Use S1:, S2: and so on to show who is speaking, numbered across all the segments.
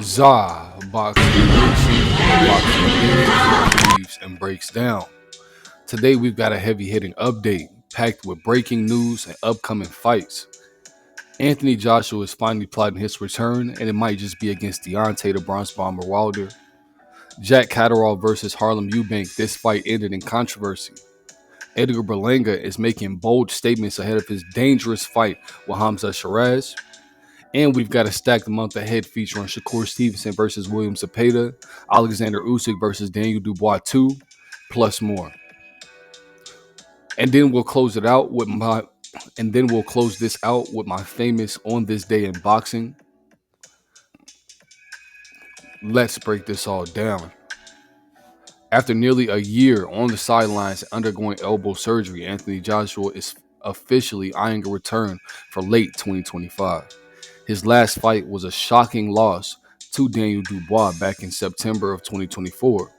S1: Za boxing nation, boxing news, reviews, and breaks down. Today we've got a heavy-hitting update packed with breaking news and upcoming fights. Anthony Joshua is finally plotting his return, and it might just be against Deontay the Bronze Bomber Wilder. Jack Catterall versus Harlem Eubank. This fight ended in controversy. Edgar Berlanga is making bold statements ahead of his dangerous fight with Hamzah Sheeraz. And we've got a stacked month ahead featuring Shakur Stevenson versus William Zepeda, Alexander Usyk versus Daniel Dubois 2, plus more. And then we'll close this out with my famous on this day in boxing. Let's break this all down. After nearly a year on the sidelines undergoing elbow surgery, Anthony Joshua is officially eyeing a return for late 2025. His last fight was a shocking loss to Daniel Dubois back in September of 2024.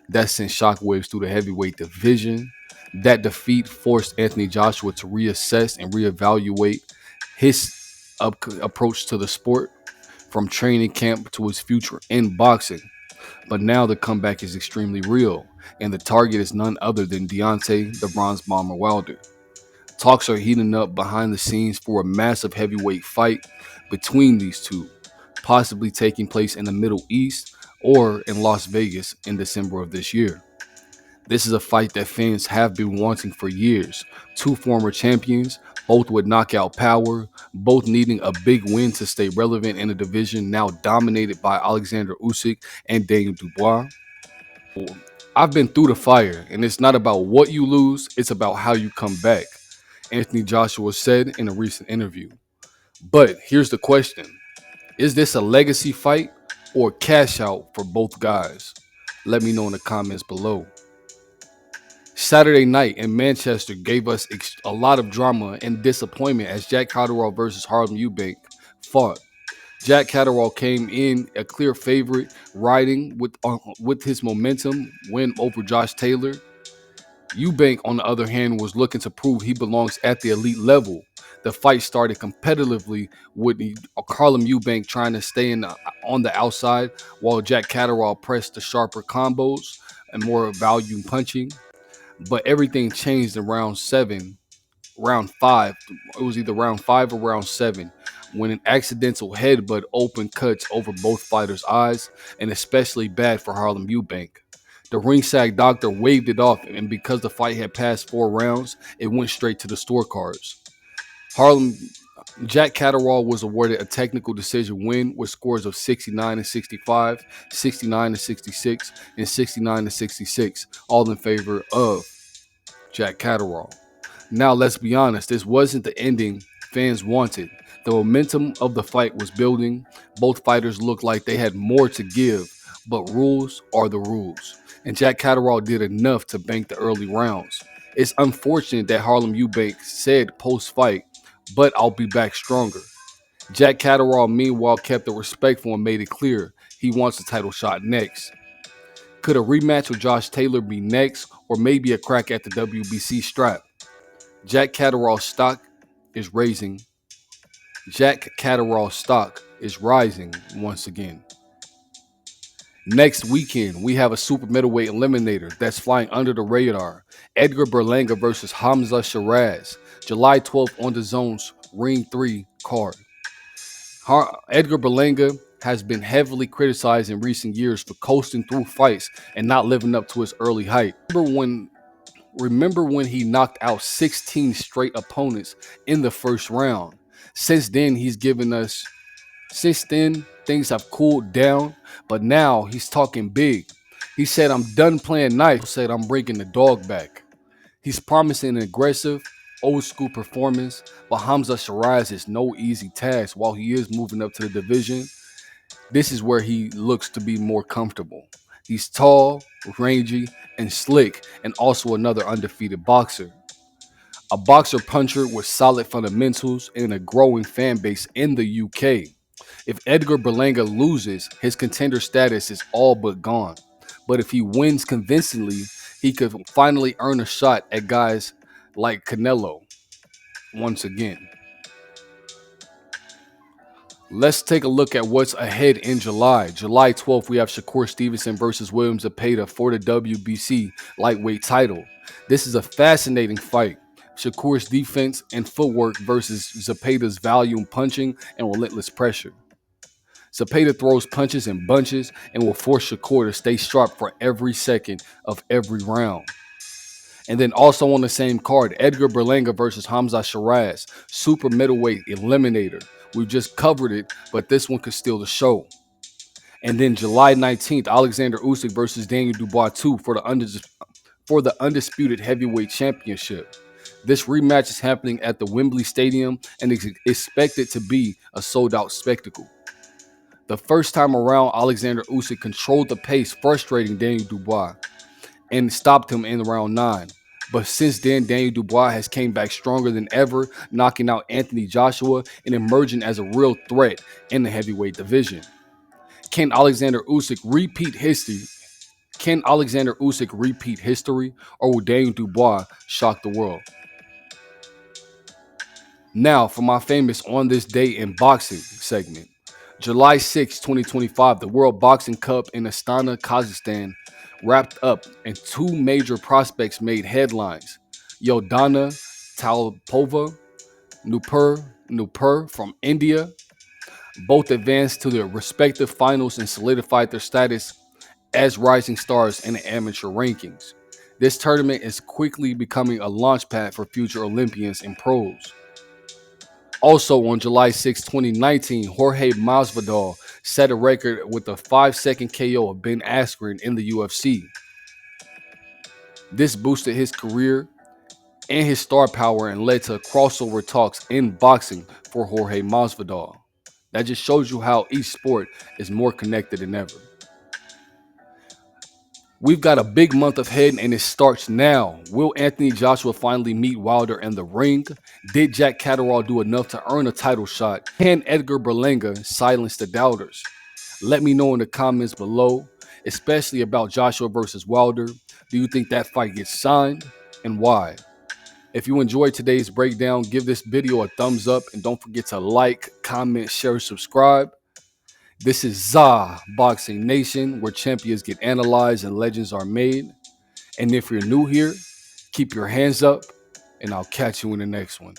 S1: That sent shockwaves through the heavyweight division. That defeat forced Anthony Joshua to reassess and reevaluate his approach to the sport, from training camp to his future in boxing. But now the comeback is extremely real, and the target is none other than Deontay the Bronze Bomber Wilder. Talks are heating up behind the scenes for a massive heavyweight fight between these two, possibly taking place in the Middle East or in Las Vegas in December of this year. This is a fight that fans have been wanting for years. Two former champions, both with knockout power, both needing a big win to stay relevant in a division now dominated by Alexander Usyk and Daniel Dubois. I've been through the fire, and it's not about what you lose, it's about how you come back, Anthony Joshua said in a recent interview. But here's the question. Is this a legacy fight or cash out for both guys? Let me know in the comments below. Saturday night in Manchester gave us a lot of drama and disappointment as Jack Catterall versus Harlem Eubank fought. Jack Catterall came in a clear favorite, riding with his momentum win over Josh Taylor. Eubank, on the other hand, was looking to prove he belongs at the elite level. The fight started competitively with Harlem Eubank trying to stay on the outside while Jack Catterall pressed the sharper combos and more volume punching. But everything changed in round 5. It was either round 5 or round 7 when an accidental headbutt opened cuts over both fighters' eyes, and especially bad for Harlem Eubank. The ringside doctor waved it off, and because the fight had passed 4 rounds, it went straight to the scorecards. Jack Catterall was awarded a technical decision win with scores of 69-65, 69-66, and 69-66, all in favor of Jack Catterall. Now, let's be honest, this wasn't the ending fans wanted. The momentum of the fight was building. Both fighters looked like they had more to give, but rules are the rules, and Jack Catterall did enough to bank the early rounds. It's unfortunate that Harlem Eubank said post-fight, but I'll be back stronger. Jack Catterall, meanwhile, kept it respectful and made it clear he wants a title shot next. Could a rematch with Josh Taylor be next, or maybe a crack at the WBC strap? Jack Catterall's stock is rising. Jack Catterall's stock is rising once again. Next weekend, we have a super middleweight eliminator that's flying under the radar. Edgar Berlanga versus Hamzah Sheeraz, July 12th on the Zone's Ring 3 card. Edgar Berlanga has been heavily criticized in recent years for coasting through fights and not living up to his early hype. Remember when he knocked out 16 straight opponents in the first round? Since then, things have cooled down, but now he's talking big. He said, "I'm done playing nice." He said, "I'm bringing the dog back." He's promising an aggressive, old-school performance, but Hamzah Sheeraz is no easy task. While he is moving up to the division, this is where he looks to be more comfortable. He's tall, rangy, and slick, and also another undefeated boxer. A boxer puncher with solid fundamentals and a growing fan base in the UK. If Edgar Berlanga loses, his contender status is all but gone. But if he wins convincingly, he could finally earn a shot at guys like Canelo once again. Let's take a look at what's ahead in July. July 12th, we have Shakur Stevenson versus William Zepeda for the WBC lightweight title. This is a fascinating fight. Shakur's defense and footwork versus Zepeda's volume punching and relentless pressure. Zepeda throws punches in bunches and will force Shakur to stay sharp for every second of every round. And then also on the same card, Edgar Berlanga versus Hamzah Sheeraz, super middleweight eliminator. We've just covered it, but this one could steal the show. And then July 19th, Alexander Usyk versus Daniel Dubois 2 for the undisputed heavyweight championship. This rematch is happening at the Wembley Stadium and is expected to be a sold-out spectacle. The first time around, Alexander Usyk controlled the pace, frustrating Daniel Dubois, and stopped him in round 9. But since then, Daniel Dubois has came back stronger than ever, knocking out Anthony Joshua and emerging as a real threat in the heavyweight division. Can Alexander Usyk repeat history? Or will Daniel Dubois shock the world? Now, for my famous On This Day in Boxing segment. July 6, 2025, the World Boxing Cup in Astana, Kazakhstan wrapped up and two major prospects made headlines. Yodana Talpova, Nupur from India, both advanced to their respective finals and solidified their status as rising stars in the amateur rankings. This tournament is quickly becoming a launchpad for future Olympians and pros. Also on July 6, 2019, Jorge Masvidal set a record with a 5-second KO of Ben Askren in the UFC. This boosted his career and his star power and led to crossover talks in boxing for Jorge Masvidal. That just shows you how each sport is more connected than ever. We've got a big month ahead and it starts now. Will Anthony Joshua finally meet Wilder in the ring? Did Jack Catterall do enough to earn a title shot? Can Edgar Berlanga silence the doubters? Let me know in the comments below, especially about Joshua versus Wilder. Do you think that fight gets signed and why? If you enjoyed today's breakdown, give this video a thumbs up and don't forget to like, comment, share, subscribe. This is ZA Boxing Nation, where champions get analyzed and legends are made. And if you're new here, keep your hands up, and I'll catch you in the next one.